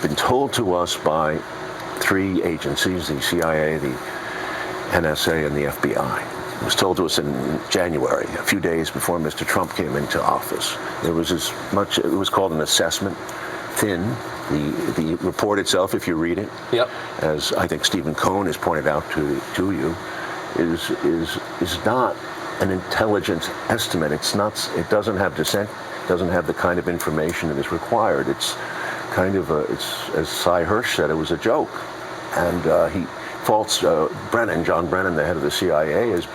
been told to us by three agencies, the CIA, the NSA, and the FBI. It was told to us in January, a few days before Mr. Trump came into office. There was it was called an assessment, thin. The report itself, if you read it, yep, as I think Stephen Cohen has pointed out to you, is not an intelligence estimate. It doesn't have dissent, doesn't have the kind of information that is required. It's kind of it's, as Cy Hirsch said, it was a joke. And he faults John Brennan, the head of the CIA, as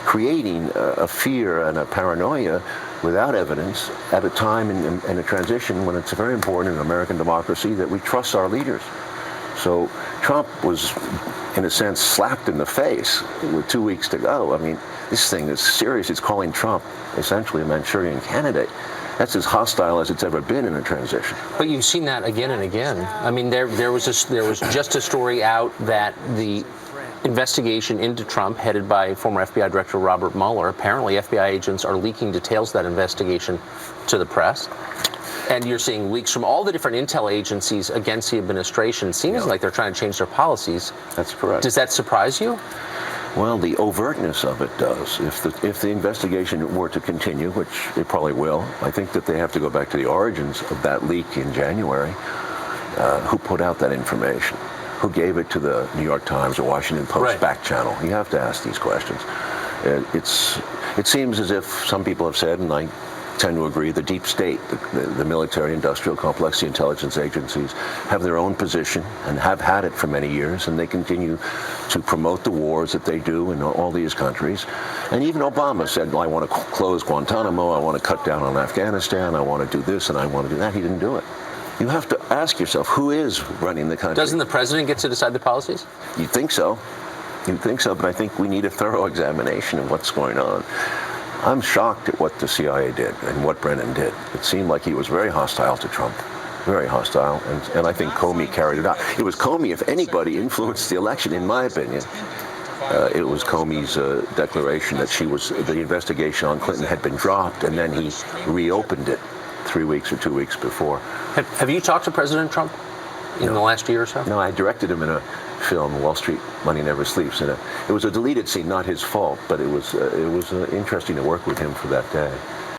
creating a fear and a paranoia without evidence at a time in a transition when it's very important in American democracy that we trust our leaders. So Trump was, in a sense, slapped in the face with 2 weeks to go. I mean, this thing is serious. It's calling Trump essentially a Manchurian candidate. That's as hostile as it's ever been in a transition. But you've seen that again and again. I mean, there was just a story out that the investigation into Trump, headed by former FBI Director Robert Mueller, apparently FBI agents are leaking details of that investigation to the press. And you're seeing leaks from all the different intel agencies against the administration. Seems like they're trying to change their policies. That's correct. Does that surprise you? Well, the overtness of it does. If the investigation were to continue, which it probably will, I think that they have to go back to the origins of that leak in January. Who put out that information? Who gave it to the New York Times or Washington Post back channel? You have to ask these questions. It seems as if some people have said, and I tend to agree, the deep state, the military-industrial complex, the intelligence agencies, have their own position and have had it for many years, and they continue to promote the wars that they do in all these countries. And even Obama said, I want to close Guantanamo, I want to cut down on Afghanistan, I want to do this and I want to do that. He didn't do it. You have to ask yourself, who is running the country? Doesn't the president get to decide the policies? You'd think so. You'd think so, but I think we need a thorough examination of what's going on. I'm shocked at what the CIA did and what Brennan did. It seemed like he was very hostile to Trump, very hostile, and I think Comey carried it out. It was Comey, if anybody, influenced the election, in my opinion. It was Comey's declaration that the investigation on Clinton had been dropped, and then he reopened it 3 weeks or 2 weeks before. Have you talked to President Trump in the last year or so? No, I directed him in a film, Wall Street Money Never Sleeps. It was a deleted scene, not his fault, but it was interesting to work with him for that day.